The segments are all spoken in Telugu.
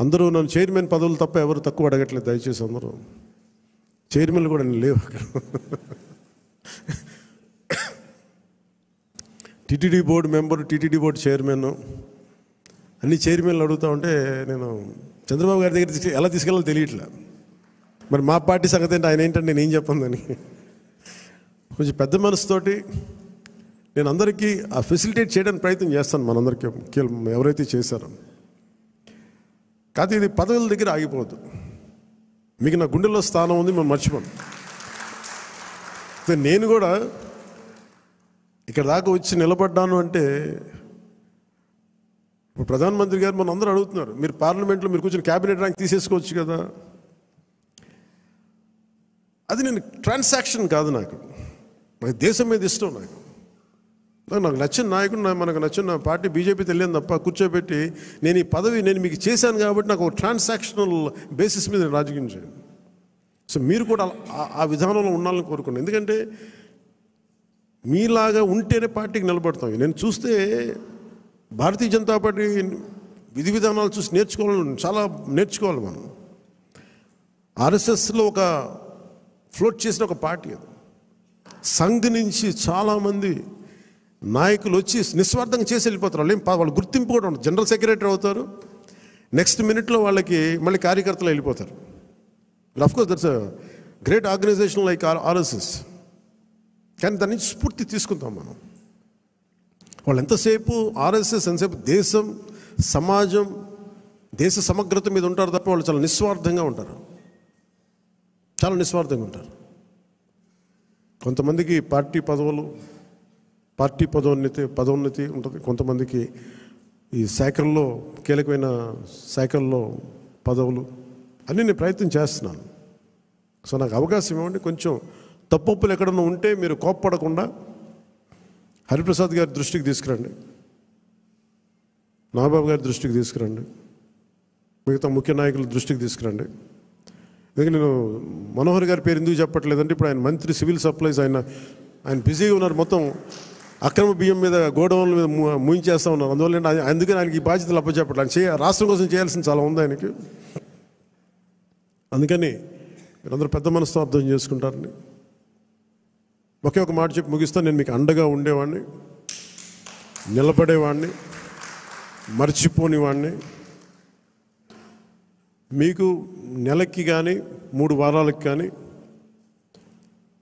అందరూ నన్ను చైర్మన్ పదవులు తప్ప ఎవరు తక్కువ అడగట్లేదు. దయచేసి అందరూ చైర్మన్లు కూడా నేను లేవు అక్కడ. TTD board member, TTD board chairman, అన్ని చైర్మన్లు అడుగుతూ ఉంటే నేను చంద్రబాబు గారి దగ్గర ఎలా తీసుకెళ్ళాలో తెలియట్లే. మరి మా పార్టీ సంగతి ఏంటి, ఆయన ఏంటంటే నేను ఏం చెప్పందని కొంచెం పెద్ద మనసుతోటి నేను అందరికీ ఆ ఫెసిలిటేట్ చేయడానికి ప్రయత్నం చేస్తాను. మనందరికీ ఎవరైతే చేశారో. కాదు, ఇది పదవుల దగ్గర ఆగిపోవద్దు. మీకు నా గుండెల్లో స్థానం ఉంది, మనం మర్చిపోను. నేను కూడా ఇక్కడ దాకా వచ్చి నిలబడ్డాను అంటే, ఇప్పుడు ప్రధానమంత్రి గారు మనం అందరూ అడుగుతున్నారు, మీరు పార్లమెంట్లో మీరు కూర్చొని క్యాబినెట్ ర్యాంక్ తీసేసుకోవచ్చు కదా. అది నేను ట్రాన్సాక్షన్ కాదు, నాకు దేశం మీద ఇష్టం. నాకు నచ్చిన నాయకుడు, మనకు నచ్చిన పార్టీ బీజేపీ తెలియదు తప్ప కూర్చోబెట్టి నేను ఈ పదవి నేను మీకు చేశాను కాబట్టి నాకు ఒక ట్రాన్సాక్షనల్ బేసిస్ మీద నేను రాజకీయం చేయను. సో మీరు కూడా ఆ విధానంలో ఉండాలని కోరుకున్నాను. ఎందుకంటే మీలాగా ఉంటేనే పార్టీకి నిలబడతాం. నేను చూస్తే భారతీయ జనతా పార్టీ విధి విధానాలు చూసి చాలా నేర్చుకోవాలి మనం. ఆర్ఎస్ఎస్లో ఒక ఫ్లోట్ చేసిన ఒక పార్టీ అది. సంఘ్ నుంచి చాలామంది నాయకులు వచ్చి నిస్వార్థంగా చేసి వెళ్ళిపోతారు. వాళ్ళు గుర్తింపు కూడా ఉండదు. జనరల్ సెక్రటరీ అవుతారు, నెక్స్ట్ మినిట్లో వాళ్ళకి మళ్ళీ కార్యకర్తలు వెళ్ళిపోతారు. Of course that's a great organisation like RSS. కానీ దాని నుంచి స్ఫూర్తి తీసుకుంటాం మనం. వాళ్ళు ఎంతసేపు ఆర్ఎస్ఎస్ ఎంతసేపు దేశం, సమాజం, దేశ సమగ్రత మీద ఉంటారు తప్ప వాళ్ళు చాలా నిస్వార్థంగా ఉంటారు. చాలా నిస్వార్థంగా ఉంటారు. కొంతమందికి పార్టీ పదోన్నతి ఉంటుంది. కొంతమందికి ఈ శాఖల్లో, కీలకమైన శాఖల్లో పదవులు అన్నీ నేను ప్రయత్నం చేస్తున్నాను. సో నాకు అవకాశం ఇవ్వండి. కొంచెం తప్పులు ఎక్కడన్నా ఉంటే మీరు కోప్పడకుండా హరిప్రసాద్ గారి దృష్టికి తీసుకురండి, నాగబాబు గారి దృష్టికి తీసుకురండి, మిగతా ముఖ్య నాయకుల దృష్టికి తీసుకురండి. ఎందుకంటే నేను మనోహర్ గారి పేరు ఎందుకు చెప్పట్లేదంటే, ఇప్పుడు ఆయన మంత్రి సివిల్ సప్లైస్, ఆయన బిజీగా ఉన్నారు. మొత్తం అక్రమ బియ్యం మీద, గోడౌన్ల మీద ముయించేస్తూ ఉన్నారు. అందువల్ల అందుకని ఆయనకి ఈ బాధ్యతలు అప్పచెప్పట్లేదు. రాష్ట్రం కోసం చేయాల్సింది చాలా ఉంది ఆయనకి. అందుకని మీరందరూ పెద్ద మనసుతో అర్థం చేసుకుంటారని ఒకే ఒక మాట చెప్పి ముగిస్తాను. నేను మీకు అండగా ఉండేవాడిని, నిలబడేవాడిని, మర్చిపోనివాడిని. మీకు నెలకి కానీ 3 వారాలకు కానీ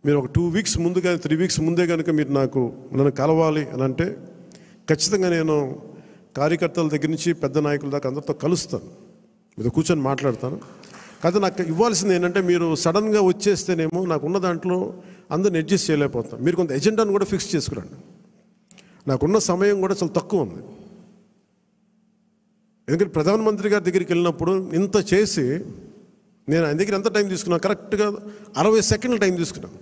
మీరు ఒక 2 వీక్స్ ముందు కానీ 3 వీక్స్ ముందే కనుక మీరు నన్ను కలవాలి అని అంటే ఖచ్చితంగా నేను కార్యకర్తల దగ్గర నుంచి పెద్ద నాయకుల దాకా అందరితో కలుస్తాను, మీతో కూర్చొని మాట్లాడతాను. కాదు, నాకు ఇవ్వాల్సింది ఏంటంటే, మీరు సడన్గా వచ్చేస్తేనేమో నాకున్న దాంట్లో అందరిని అడ్జస్ట్ చేయలేకపోతాం. మీరు కొంత ఎజెండాను కూడా ఫిక్స్ చేసుకురండి. నాకున్న సమయం కూడా చాలా తక్కువ ఉంది. ఎందుకంటే ప్రధానమంత్రి గారి దగ్గరికి వెళ్ళినప్పుడు ఇంత చేసి నేను ఆయన దగ్గర ఎంత టైం తీసుకున్నాను, కరెక్ట్గా 60 సెకండ్ల టైం తీసుకున్నాను.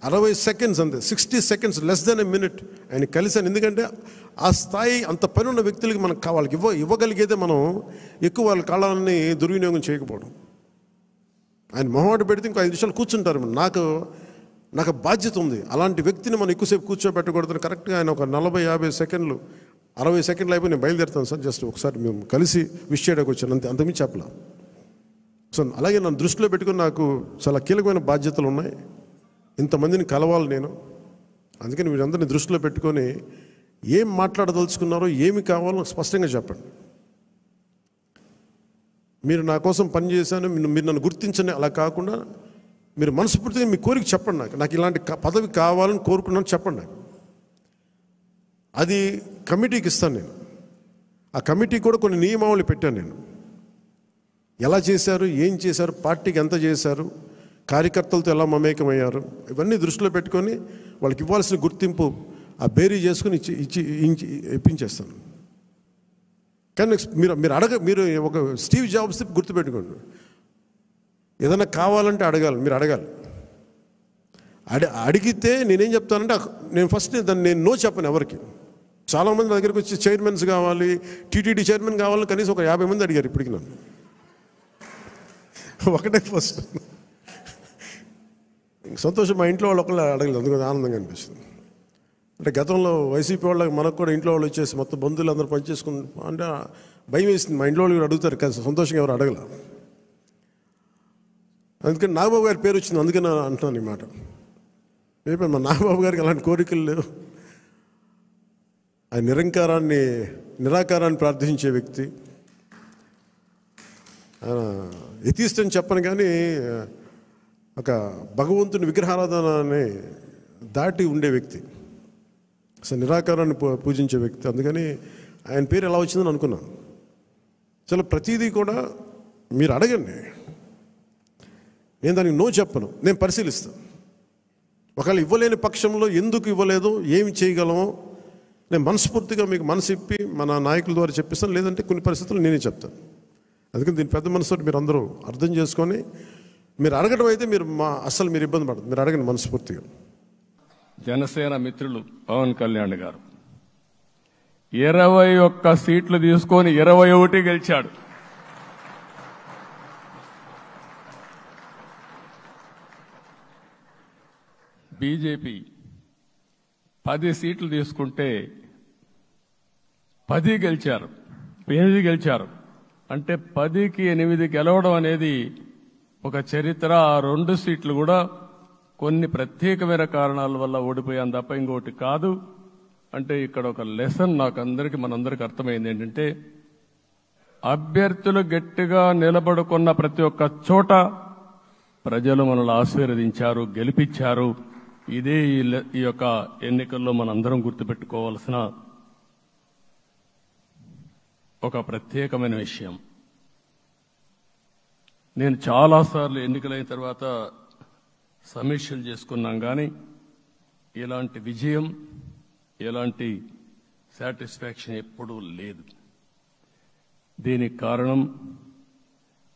60 సెకండ్స్ అంతే, 60 seconds, less than a minute ఆయన కలిశాను. ఎందుకంటే ఆ స్థాయి, అంత పని ఉన్న వ్యక్తులకి మనకు వాళ్ళకి ఇవ్వగలిగేదే మనం ఎక్కువ వాళ్ళ కాలాన్ని దుర్వినియోగం చేయకపోవడం. ఆయన మొహమాట పెడితే ఇంకో 5 నిమిషాలు కూర్చుంటారు. నాకు బాధ్యత ఉంది. అలాంటి వ్యక్తిని మనం ఎక్కువసేపు కూర్చోబెట్టకూడదు. కరెక్ట్గా ఆయన ఒక 40-50 సెకండ్లు, 60 సెకండ్లు అయిపోయి నేను బయలుదేరుతాను సార్, జస్ట్ ఒకసారి మేము కలిసి విష్ చేయడానికి వచ్చాను, అంతకుమించి చెప్పలా. సో అలాగే నన్ను దృష్టిలో పెట్టుకుని నాకు చాలా కీలకమైన బాధ్యతలు ఉన్నాయి. ఇంతమందిని కలవాలి నేను. అందుకని మీరందరినీ దృష్టిలో పెట్టుకొని ఏం మాట్లాడదలుచుకున్నారో, ఏమి కావాలో స్పష్టంగా చెప్పండి. మీరు నా కోసం పనిచేశాను, మీరు నన్ను గుర్తించండి. అలా కాకుండా మీరు మనస్ఫూర్తిగా మీ కోరిక చెప్పండి. నాకు ఇలాంటి పదవి కావాలని కోరుకున్నాను చెప్పండి. అది కమిటీకి ఇస్తాను నేను. ఆ కమిటీ కూడా కొన్ని నియమావళి పెట్టాను నేను. ఎలా చేశారు, ఏం చేశారు, పార్టీకి ఎంత చేశారు, కార్యకర్తలతో ఎలా మమేకమయ్యారు, ఇవన్నీ దృష్టిలో పెట్టుకొని వాళ్ళకి ఇవ్వాల్సిన గుర్తింపు ఆ బేరీ చేసుకుని ఇప్పించేస్తాను. కానీ మీరు ఒక స్టీవ్ జాబ్స్ గుర్తుపెట్టుకోండి, ఏదైనా కావాలంటే మీరు అడగాలి. అడిగితే నేనేం చెప్తానంటే, నేను ఫస్ట్ నేను నో చెప్పను ఎవరికి. చాలామంది నా దగ్గరికి వచ్చి చైర్మన్స్ కావాలి, టీటీడీ చైర్మన్ కావాలని కనీసం ఒక 50 మంది అడిగారు ఇప్పటికి నన్ను. ఒకటే ఫస్ట్ సంతోషం, మా ఇంట్లో వాళ్ళు ఒకళ్ళు అడగలేదు, అందుకని ఆనందంగా అనిపిస్తుంది. అంటే గతంలో వైసీపీ వాళ్ళకి మనకు కూడా ఇంట్లో వాళ్ళు వచ్చేసి మొత్తం బంధువులు అందరూ పనిచేసుకుని అంటే భయం వేసింది. మా ఇంట్లో వాళ్ళు అడుగుతారు కానీ సంతోషంగా ఎవరు అడగల. అందుకని నాగబాబు గారి పేరు వచ్చింది, అందుకని అంటున్నాను ఈ మాట. మా నాగబాబు గారికి అలాంటి కోరికలు లేవు. ఆయన నిరాకారాన్ని ప్రార్థించే వ్యక్తి. ఎథిస్ట్ అని చెప్పను కానీ ఒక భగవంతుని విగ్రహారాధనని దాటి ఉండే వ్యక్తి, అసలు నిరాకారాన్ని పూజించే వ్యక్తి. అందుకని ఆయన పేరు ఎలా వచ్చిందని అనుకున్నాను. చాలా ప్రతిదీ కూడా మీరు అడగండి, నేను దానికి నో చెప్పను, నేను పరిశీలిస్తాను. ఒకవేళ ఇవ్వలేని పక్షంలో ఎందుకు ఇవ్వలేదో, ఏమి చేయగలమో నేను మనస్ఫూర్తిగా మీకు మనసు ఇప్పి మన నాయకుల ద్వారా చెప్పిస్తాను. లేదంటే కొన్ని పరిస్థితులు నేనే చెప్తాను. అందుకని దీని పెద్ద మనసుతో మీరు అందరూ అర్థం చేసుకొని మీరు అడగడం అయితే అసలు మీరు ఇబ్బంది పడదు, మీరు అడగండి మనస్ఫూర్తిగా. జనసేన మిత్రులు పవన్ కళ్యాణ్ గారు 21 సీట్లు తీసుకొని 21 గెలిచాడు. బీజేపీ 10 సీట్లు తీసుకుంటే 10 గెలిచారు, 8 గెలిచారు. అంటే 10కి 8 గెలవడం అనేది ఒక చరిత్ర. ఆ 2 సీట్లు కూడా కొన్ని ప్రత్యేకమైన కారణాల వల్ల ఓడిపోయాం తప్ప ఇంకోటి కాదు. అంటే ఇక్కడ ఒక లెసన్ మనందరికీ అర్థమైంది ఏంటంటే, అభ్యర్థులు గట్టిగా నిలబడుకున్న ప్రతి ఒక్క చోట ప్రజలు మనల్ని ఆశీర్వదించారు, గెలిపించారు. ఇదే ఈ యొక్క ఎన్నికల్లో మనందరం గుర్తుపెట్టుకోవాల్సిన ఒక ప్రత్యేకమైన విషయం. నేను చాలాసార్లు ఎన్నికలైన తర్వాత సమీక్షలు చేసుకున్నాం, కానీ ఇలాంటి విజయం, ఎలాంటి సాటిస్ఫాక్షన్ ఎప్పుడూ లేదు. దీనికి కారణం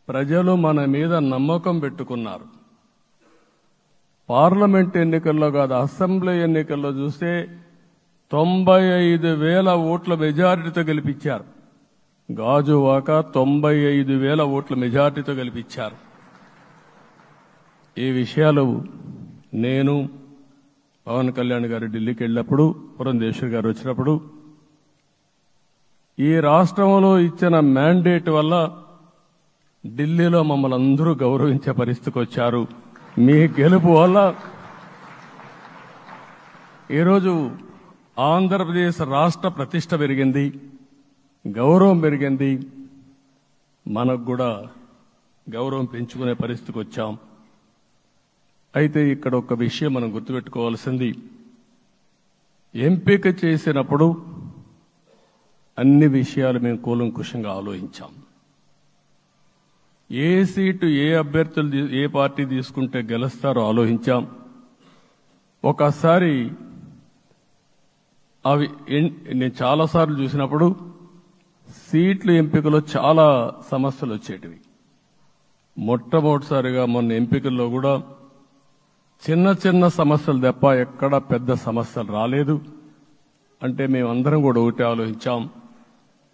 ప్రజలు మన మీద నమ్మకం పెట్టుకున్నారు. పార్లమెంట్ ఎన్నికల్లో కాదు, అసెంబ్లీ ఎన్నికల్లో చూస్తే 95,000 ఓట్ల మెజారిటీతో గెలిపించారు. గాజువాక 95,000 ఓట్ల మెజారిటీతో గెలిపించారు. ఈ విషయాలు నేను పవన్ కళ్యాణ్ గారు ఢిల్లీకి వెళ్ళినప్పుడు, పురంధేశ్వర్ గారు వచ్చినప్పుడు, ఈ రాష్ట్రంలో ఇచ్చిన మ్యాండేట్ వల్ల ఢిల్లీలో మమ్మల్ని అందరూ గౌరవించే పరిస్థితికి వచ్చారు. మీ గెలుపు వల్ల ఈరోజు ఆంధ్రప్రదేశ్ రాష్ట్ర ప్రతిష్ట పెరిగింది, గౌరవం పెరిగింది. మనకు కూడా గౌరవం పెంచుకునే పరిస్థితికి వచ్చాం. అయితే ఇక్కడ ఒక విషయం మనం గుర్తుపెట్టుకోవాల్సింది, ఎంపిక చేసినప్పుడు అన్ని విషయాలు మేము కూలంకుషంగా ఆలోచించాం. ఏ సీటు ఏ అభ్యర్థులు ఏ పార్టీ తీసుకుంటే గెలుస్తారో ఆలోచించాం. ఒకసారి అవి నేను చాలాసార్లు చూసినప్పుడు సీట్ల ఎంపికలో చాలా సమస్యలు వచ్చేటివి. మొట్టమొదటిసారిగా మొన్న ఎంపికల్లో కూడా చిన్న చిన్న సమస్యలు తప్ప ఎక్కడ పెద్ద సమస్యలు రాలేదు. అంటే మేమందరం కూడా ఒకటి ఆలోచించాం,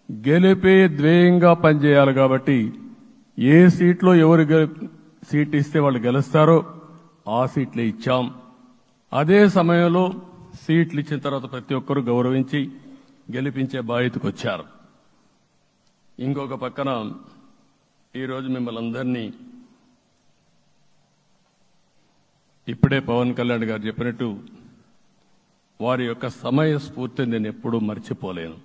గెలిపే ధ్యేయంగా పనిచేయాలి. కాబట్టి ఏ సీట్లో ఎవరు సీట్ ఇస్తే వాళ్ళు గెలుస్తారో ఆ సీట్లే ఇచ్చాం. అదే సమయంలో సీట్లు ఇచ్చిన తర్వాత ప్రతి ఒక్కరూ గౌరవించి గెలిపించే బాధ్యతకు వచ్చారు. ఇంకొక పక్కన ఈరోజు మిమ్మల్ని అందరినీ ఇప్పుడే పవన్ కళ్యాణ్ గారు చెప్పినట్టు వారి యొక్క సమయ స్ఫూర్తిని నేను ఎప్పుడూ మర్చిపోలేను.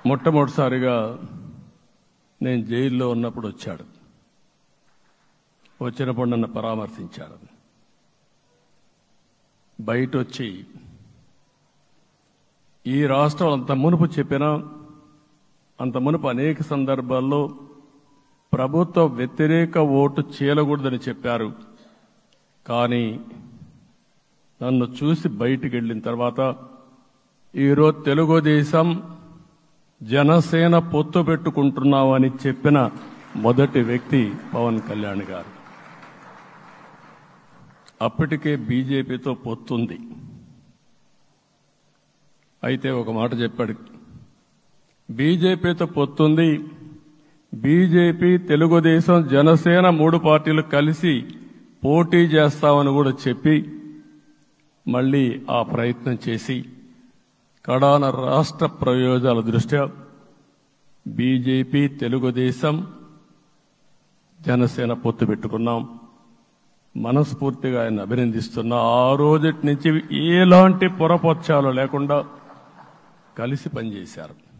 మొట్టమొదటిసారిగా నేను జైల్లో ఉన్నప్పుడు వచ్చాడు. వచ్చినప్పుడు నన్ను పరామర్శించాడు. బయట వచ్చి ఈ రాష్ట్రం అంత మునుపు చెప్పినా, అంత మునుపు అనేక సందర్భాల్లో ప్రభుత్వ వ్యతిరేక ఓటు చేయకూడదని చెప్పారు. కానీ నన్ను చూసి బయటికి వెళ్ళిన తర్వాత ఈరోజు తెలుగుదేశం జనసేన పొత్తు పెట్టుకుంటున్నామని చెప్పిన మొదటి వ్యక్తి పవన్ కళ్యాణ్ గారు. అప్పటికే బీజేపీతో పొత్తుంది. అయితే ఒక మాట చెప్పాడు, బీజేపీతో పొత్తుంది, బీజేపీ, తెలుగుదేశం, జనసేన 3 పార్టీలు కలిసి పోటీ చేస్తామని కూడా చెప్పి మళ్ళీ ఆ ప్రయత్నం చేసి కడాన రాష్ట్ర ప్రయోజనాల దృష్ట్యా బీజేపీ, తెలుగుదేశం, జనసేన పొత్తు పెట్టుకున్నాం. మనస్ఫూర్తిగా ఆయన అభినందిస్తున్నా. ఆ రోజటి నుంచి ఎలాంటి పొరపక్షాలు లేకుండా కలిసి పనిచేశారు.